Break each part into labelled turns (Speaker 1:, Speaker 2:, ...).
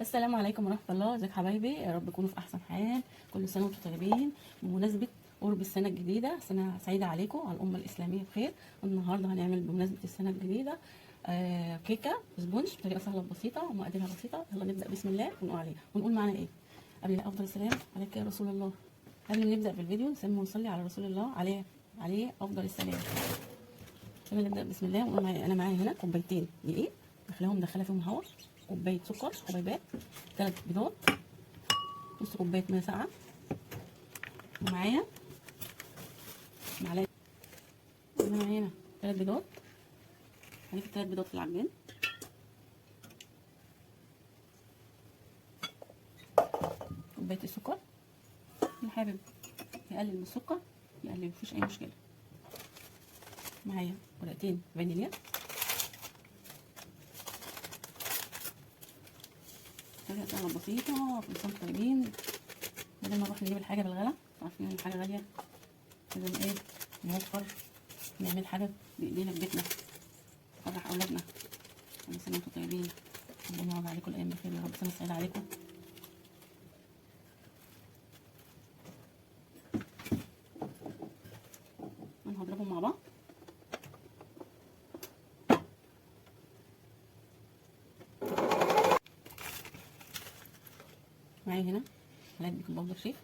Speaker 1: السلام عليكم ورحمة الله. ازيك حبايبي؟ يا رب تكونوا في أحسن حال. كل سنة وانتم طيبين بمناسبة قرب السنة الجديدة. سنة سعيدة عليكم، على الأمة الإسلامية بخير. النهاردة هنعمل بمناسبة السنة الجديدة كيكة سبونج بطريقة سهلة وبسيطة ومقاديرها بسيطة. يلا نبدأ بسم الله ونقول عليها ونقول معانا ايه. قبل أفضل السلام عليك يا رسول الله. قبل ما نبدأ في الفيديو نسمي ونصلي على رسول الله عليه أفضل السلام. يلا نبدأ بسم الله ونقول معايا. أنا معايا هنا كوبايتين دقيق داخلها فيهم هوا، كوباية سكر، كوبايات، 3 بيضات، نص كوبايه ميه ساقعه، ومعايا معلقه. انا معايا هنا 3 بيضات، هنضيف 3 بيضات في العجين، كوبايه السكر. اللي حابب يقلل من السكر يقلل، مفيش اي مشكله. معايا ورقتين فانيليا، طريقه سهله بسيطه. كل سنه وانتم طيبين. بدل ما نروح نجيب الحاجه بالغلا، عارفين ان الحاجه غاليه، لازم ايه نوفر، نعمل حاجه بايدينا في بيتنا نفرح اولادنا. كل سنه وانتم طيبين، ربنا يعوض عليكم الايام بخير يا رب. سنه سعيده عليكم. انا هضربهم مع بعض. معايا هنا معلقه بيكنج باودر شيف،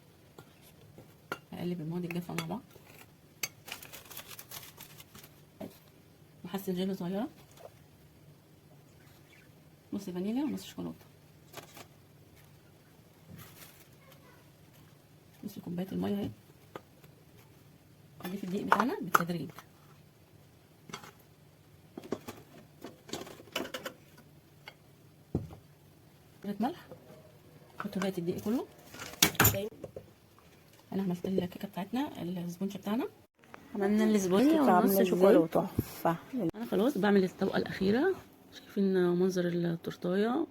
Speaker 1: هقلب المواد الجافه مع بعض. محسن جيلي صغيره، نص فانيليا ونص شوكولاته، نص كوبايه الميه اهي. نضيف الدقيق بتاعنا بالتدريج. شويه ملح، نحط بقيه الدقيق كله. انا عملت الكيكه بتاعتنا، السبونج بتاعنا، عملنا السبونج
Speaker 2: بصي
Speaker 1: ونص
Speaker 2: عامله ازاي
Speaker 1: شوكولاته.
Speaker 2: تحفه.
Speaker 1: انا خلاص بعمل الطبقه الاخيره. شايفين منظر التورتايه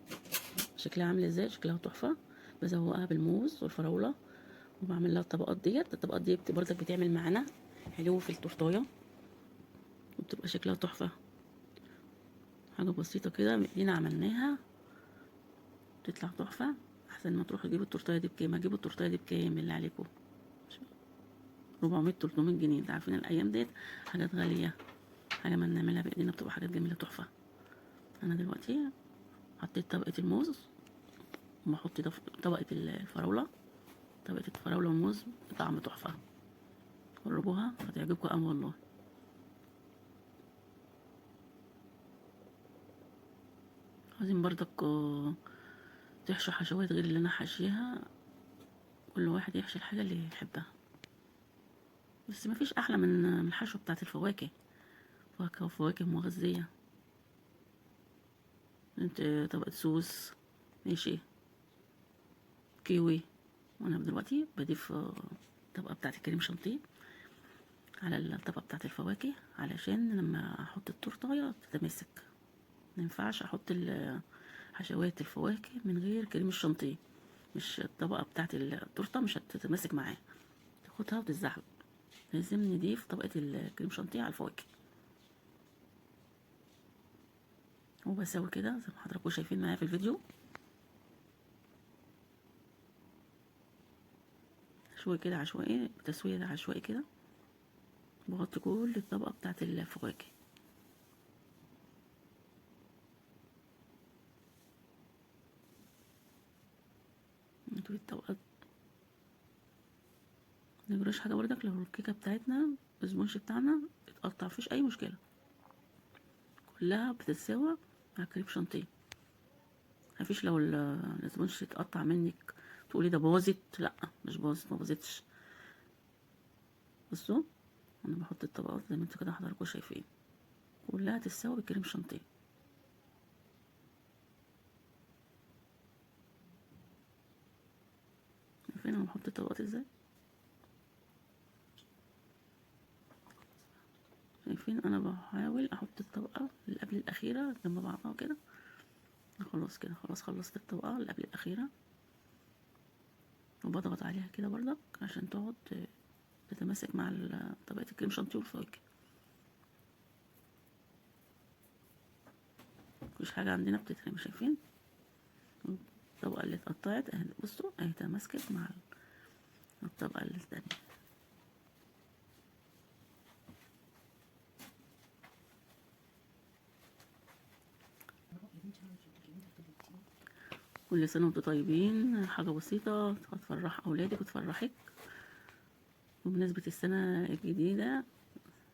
Speaker 1: شكلها عامل ازاي؟ شكلها تحفه. بزوقها بالموز والفراوله وبعمل لها الطبقات ديت. الطبقات دي برضك بتعمل معانا حلو في التورتايه وبتبقى شكلها تحفه. حاجه بسيطه كده بايدينا عملناها تطلع تحفه. احسن ما تروحوا تجيبوا التورتايه دي بكام. هتجيبوا التورتايه دي بكام بالله عليكم؟ 400 300 جنيه. انت عارفين الايام ديت حاجات غاليه. حاجه ما نعملها بايدينا بتبقى حاجات جميله تحفه. انا دلوقتي حطيت طبقه الموز وبحط طبقه الفراوله. طبقه الفراوله والموز طعم تحفه. جربوها هتعجبكم قوي والله. عايزين برضك تحشوا حشوات غير اللي انا حاشيها. كل واحد يحشي الحاجه اللي يحبها، بس مفيش احلى من الحشوه بتاعت الفواكه. فواكه وفواكه مغذيه. انت طبقه سوس ماشي، كيوي. وانا دلوقتي بضيف الطبقه بتاعت الكريم شانتيه على الطبقه بتاعت الفواكه علشان لما احط التورتايه تتماسك. مينفعش احط حشوات الفواكه من غير كريم الشانتيه. مش الطبقه بتاعت التورته مش هتتماسك معاه، تاخدها وتتزحلق. لازم نضيف طبقه الكريم شانتيه على الفواكه. وبسوي كده زي ما حضراتكم شايفين معايا في الفيديو. شوي كده عشوائي، بتسويه عشوائي كده. بغطي كل الطبقه بتاعت الفواكه. انتوا الطبقات منجراش حاجه برضك. لو الكيكه بتاعتنا السبونج بتاعنا اتقطع مفيش اي مشكله، كلها بتتساوى مع كريم شانتيه. مفيش لو السبونج اتقطع منك تقولي ده باظت. لا مش باظت، ما باظتش. بصوا انا بحط الطبقات زي ما انتوا كده حضراتكم شايفين، كلها تتساوى بالكريم شانتيه. شايفين انا بحط الطبقات ازاي؟ شايفين انا بحاول احط الطبقه اللي قبل الاخيره جنب بعضها كده. خلاص كده، خلاص خلصت الطبقه اللي قبل الاخيره. وبضغط عليها كده برضك عشان تقعد تتماسك مع طبقه الكريم شانتيه والفواكه. مفيش حاجه عندنا بتترمي. شايفين الطبقة اللي اتقطعت اهي، بصوا اهي تماسكت مع الطبقة اللي التانية. كل سنة وانتم طيبين، حاجة بسيطة هتفرح أولادك وتفرحك بمناسبة السنة الجديدة.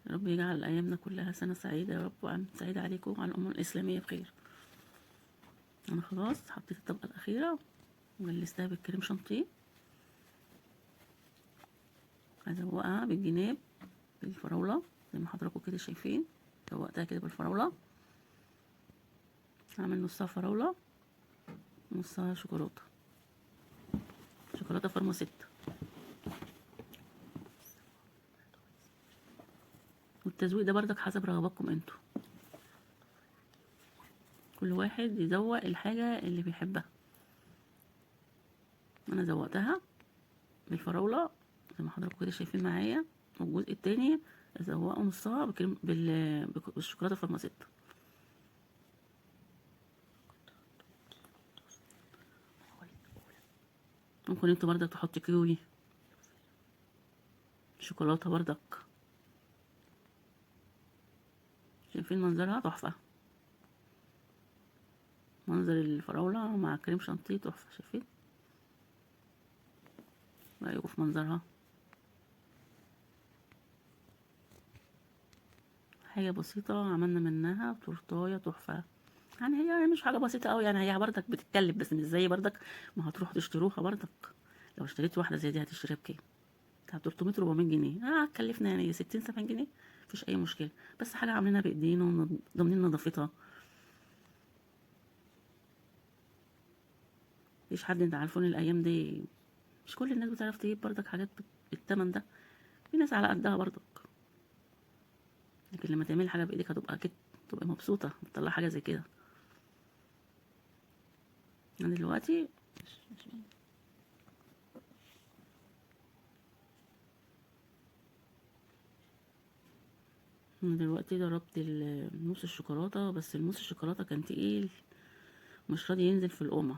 Speaker 1: رب يجعل أيامنا كلها سنة سعيدة يا رب، وعام سعيد عليكم وعلى الأمة الإسلامية بخير. أنا خلاص حطيت الطبقة الأخيرة وجلستها بالكريم شانتيه. هزوقها بالجناب بالفراولة زي ما حضراتكم كده شايفين، زوقتها كده بالفراولة. هعمل نصها فراولة ونصها شوكولاتة، شوكولاتة فارما 6. والتزويق ده بردك حسب رغباتكم انتوا، كل واحد يزوق الحاجة اللي بيحبها. انا زوقتها بالفراولة زي ما حضراتكم كده شايفين معايا، والجزء التاني ازوقه نصها بالشوكولاتة فارما 6. ممكن انتوا بردك تحطوا كيوي شوكولاتة بردك. شايفين منظرها تحفة، منظر الفراولة مع كريم شانتيه تحفة. شايفين رأيكم في منظرها؟ حاجة بسيطة عملنا منها تورتاية تحفة. يعني هي مش حاجة بسيطة أوي، يعني هي بردك بتتكلف بس مش زي بردك ما هتروحوا تشتروها بردك. لو اشتريت واحدة زي دي هتشتريها بكام؟ بتاع 300 400 جنيه. هتكلفنا يعني 60 70 جنيه، مفيش أي مشكلة. بس حاجة عاملينها بإيدينا وضامنين نظافتها. مفيش حد، انت عارفون الأيام دي مش كل الناس بتعرف تجيب بردك حاجات بالتمن ده، في ناس على قدها بردك. لكن لما تعملي حاجة بإيدك هتبقى أكيد تبقى مبسوطة بتطلع حاجة زي كده. أنا دلوقتي ضربت نص الشوكولاتة، بس النص الشوكولاتة كان تقيل مش راضي ينزل في القومة.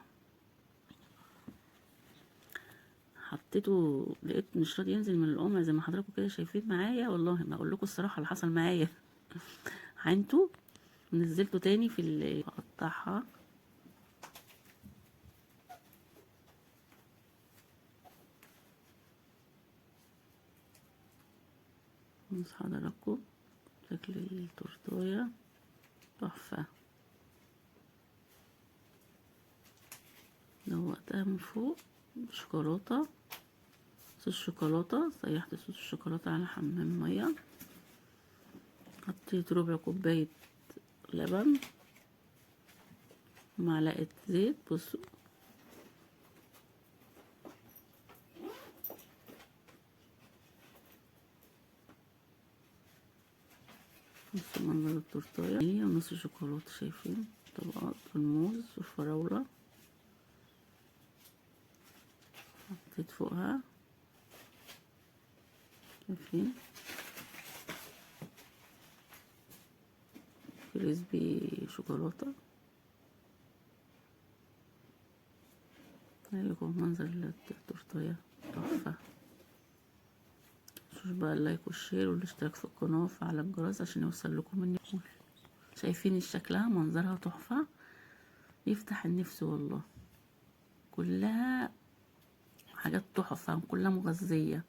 Speaker 1: حطيته لقيت مش راضي ينزل من القومة زي ما حضراتكم كده شايفين معايا. والله ما اقول لكم الصراحة اللي حصل معايا عينته ونزلته تاني في اللي اقطعها. بص حضراتكم شكل التورتاية تحفة. دوقتها من فوق بشوكولاتة، صوص شوكولاتة. سيحت صوص الشوكولاتة على حمام مية، حطيت ربع كوباية لبن ومعلقة زيت. بصوا بصوا منظر التورتاية ونص شوكولاتة. شايفين طبقات الموز والفراولة حطيت فوقها. شايفين كريسبي شوكولاتة. عليكم منظر التورتاية تحفة. متنسوش بقى اللايك والشير والاشتراك في القناة وفعل الجرس عشان يوصل لكم مني. شايفين شكلها منظرها تحفة يفتح النفس والله. كلها حاجات تحفة، كلها مغذية.